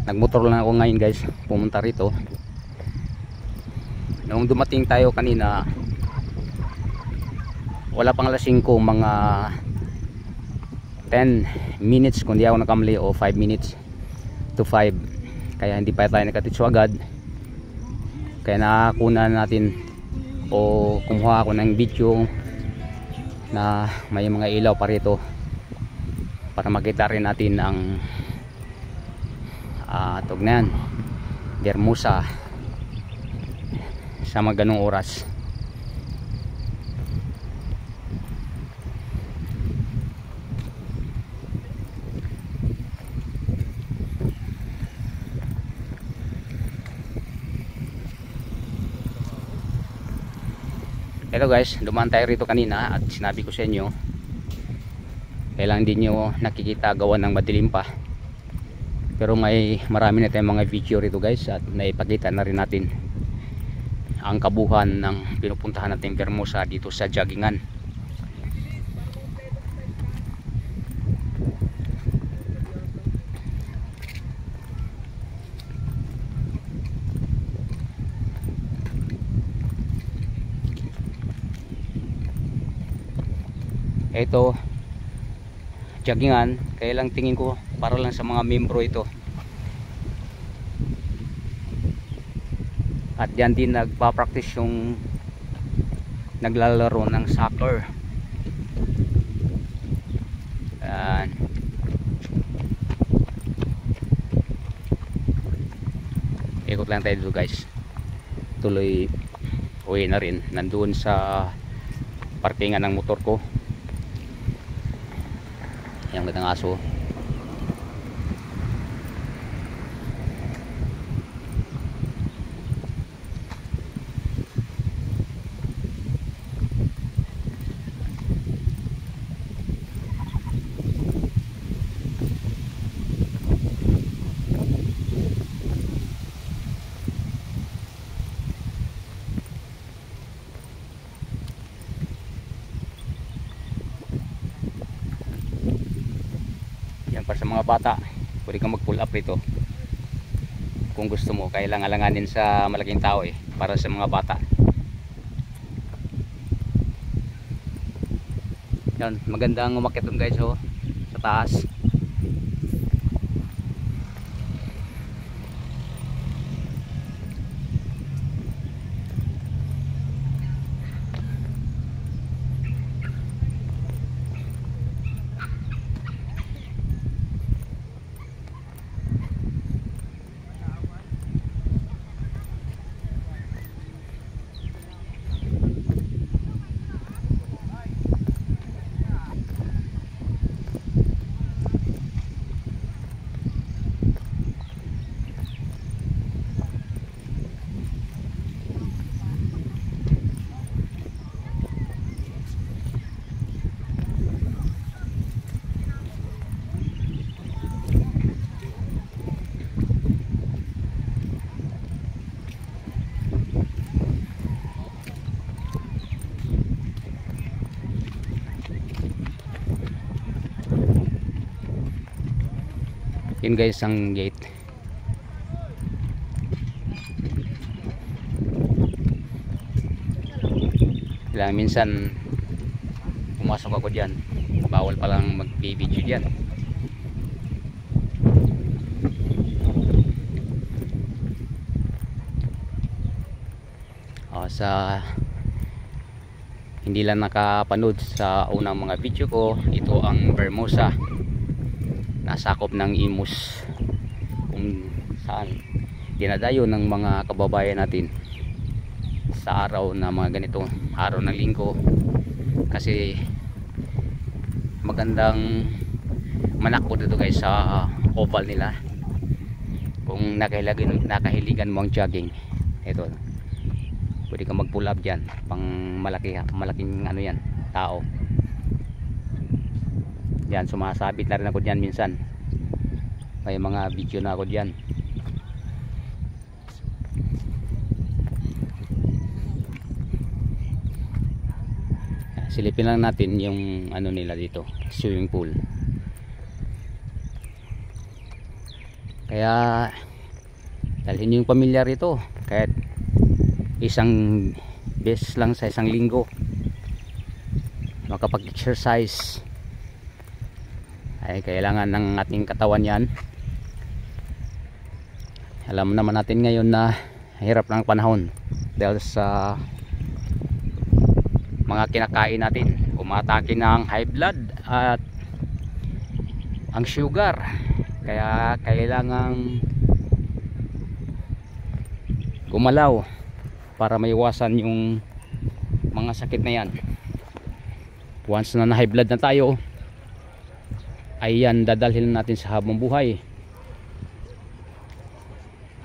Nagmotor lang ako ngayon guys, pumunta rito. Nung dumating tayo kanina, wala pang alas 5, mga 10 minutes kung di ako nakamali, o 5 minutes to 5. Kaya hindi pa tayo nakatitso agad. Kaya nakakuna natin o kumuha ako ng video na may mga ilaw pa rito para makita rin natin ang Tugnayan, Bermusa sa mga ganong oras. Hello guys, dumaan tayo rito kanina at sinabi ko sa inyo, kailangan din nyo nakikita gawa ng madilim pa. Pero marami na tayong mga video rito guys, at naipakita na rin natin ang kabuhan ng pinupuntahan natin Bermusa dito sa Jaggingan. Ito Jaggingan, kaya lang tingin ko para lang sa mga membro ito. At yan din nagpa-practice yung naglalaro ng soccer. Yan. Ikot lang tayo dito guys. Tuloy uwi na rin. Nandoon sa parkingan ng motor ko yang ng aso. Para sa mga bata, pwede kang mag pull up rito kung gusto mo. Kaya lang alanganin sa malaking tao para sa mga bata. Yan, magandang umakyat dun guys sa taas. Yun guys ang gate. Kailangan minsan pumasok ako dyan, bawal palang mag-video dyan. Sa hindi lang nakapanood sa unang mga video ko, ito ang Bermusa, nasakop ng Imus, kung saan dinadayo ng mga kababayan natin sa araw na mga ganito, araw ng linggo. Kasi magandang manakbo dito guys sa oval nila kung nakahiligan mo ang jogging. Ito, pwede kang mag pull up dyan, pang malaking ano yan, tao. Yan, sumasabit na rin ako dyan minsan. May mga video na ako dyan. Silipin lang natin yung ano nila dito, swimming pool. Kaya dalhin niyo yung pamilya rito kahit isang beses lang sa isang linggo, makapag-exercise. Ay kailangan ng ating katawan yan. Alam naman natin ngayon na hirap ng panahon dahil sa mga kinakain natin, umatake ng high blood at ang sugar. Kaya kailangang gumalaw para maiwasan yung mga sakit na yan. Once na high blood na tayo, ay yan dadalhin natin sa habang buhay.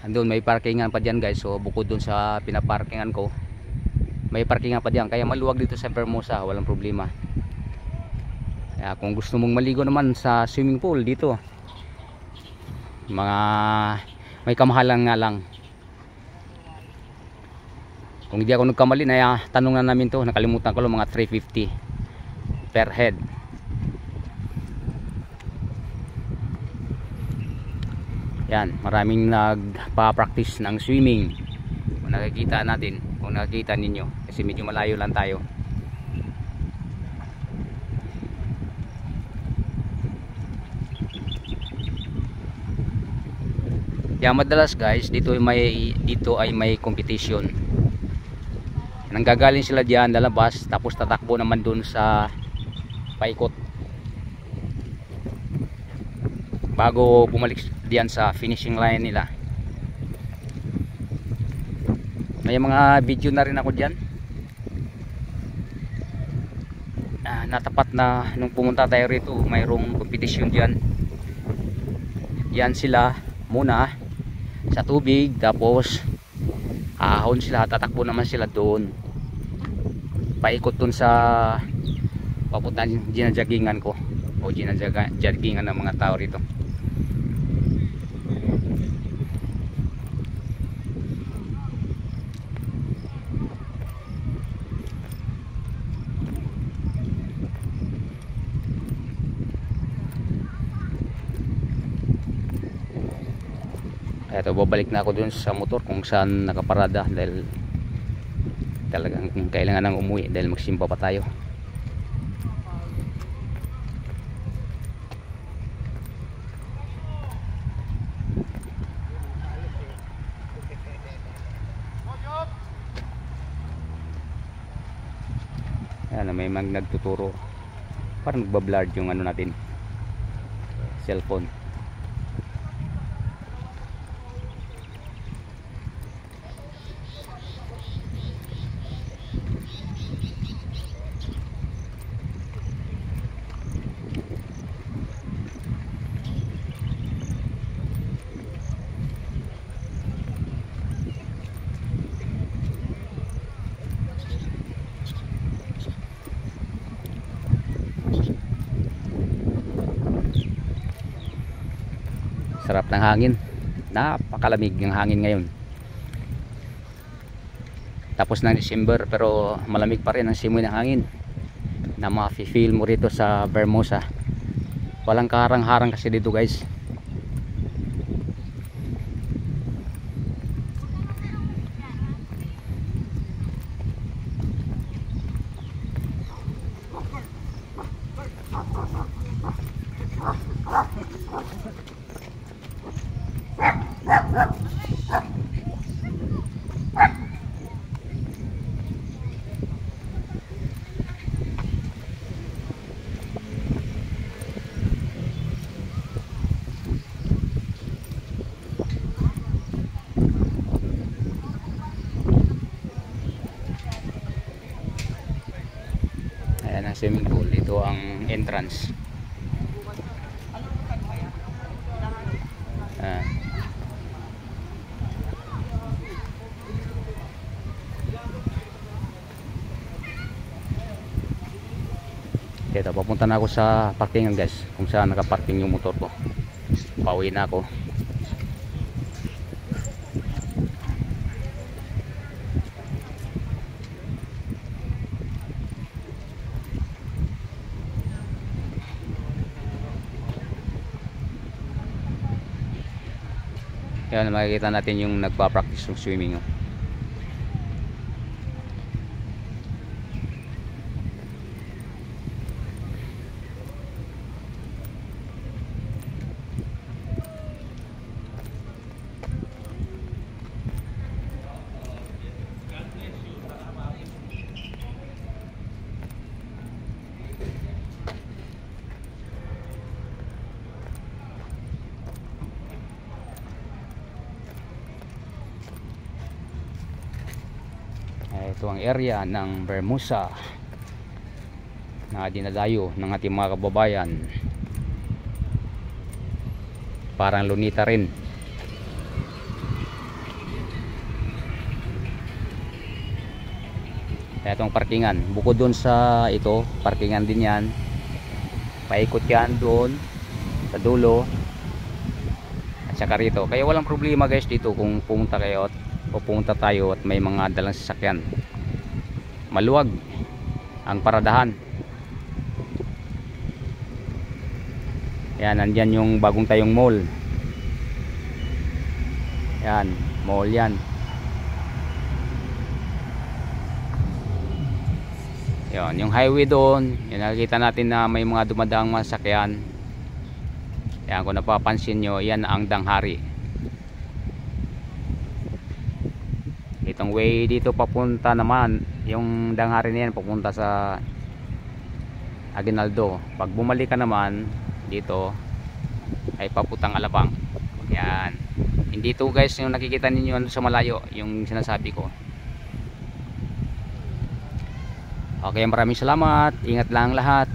Andun may parkingan pa dyan guys, so bukod dun sa pinaparkingan ko, may parkingan pa dyan, kaya maluwag dito sa Vermosa, walang problema. Kaya kung gusto mong maligo naman sa swimming pool dito, mga may kamahalan nga lang. Kung hindi ako nagkamali na tanong na namin to, nakalimutan ko lang, mga 350 per head. Yan, maraming nagpa-practice ng swimming. Kung nakikita natin, kung nakikita ninyo, kasi medyo malayo lang tayo. Yan, madalas guys, dito ay may competition. Nanggagaling sila diyan lalabas, tapos tatakbo naman dun sa paikot bago bumalik diyan sa finishing line nila. May mga video na rin ako diyan. Natapat na nung pumunta tayo rito, mayroong competition diyan. Diyan sila muna sa tubig, tapos ahon sila, tatakbo naman sila doon paikot dun sa papuntan ginajaggingan ko o ginajaggingan ng mga tao rito. Kaya ito, babalik na ako dun sa motor kung saan nakaparada dahil talagang kailangan nang umuwi dahil magsimba pa tayo. Ayan, may nagtuturo, parang nagbablard yung ano natin, cellphone. Sarap ng hangin, napakalamig ng hangin ngayon. Tapos ng December pero malamig pa rin ang simoy ng hangin na ma-feel mo rito sa Vermosa. Walang kaharang-harang kasi dito guys. Ayan ang swimming pool, ito ang entrance. Ito, papunta na ako sa parkingan guys, kung saan nakaparking yung motor ko. Pauwi na ako. Ayan, makikita natin yung nagpa-practice ng swimming. Ito ang area ng Bermusa na dinadayo ng ating mga kababayan. Parang Lunita rin. Itong parkingan, bukod doon sa ito, parkingan din yan. Paikot yan doon sa dulo at saka rito. Kaya walang problema guys dito kung pumunta kayo at pupunta tayo at may mga dalang sasakyan. Maluwag ang paradahan. Yan, nandyan yung bagong tayong mall. Yan, mall yan. Yan, yung highway doon, yan, nakikita natin na may mga dumadaang mga sasakyan. Yan, kung napapansin nyo, yan ang Danghari. Itong way dito papunta naman, yung Danghari na yan papunta sa Aguinaldo. Pag bumalik ka naman dito ay papuntang Alabang. Yan, hindi to guys yung nakikita ninyo sa malayo, yung sinasabi ko. Okay, maraming salamat, ingat lang lahat.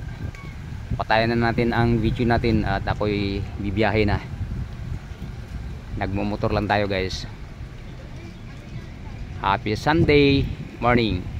Patayan na natin ang video natin at ako'y bibiyahe na. Nagmumotor lang tayo guys. Happy Sunday morning.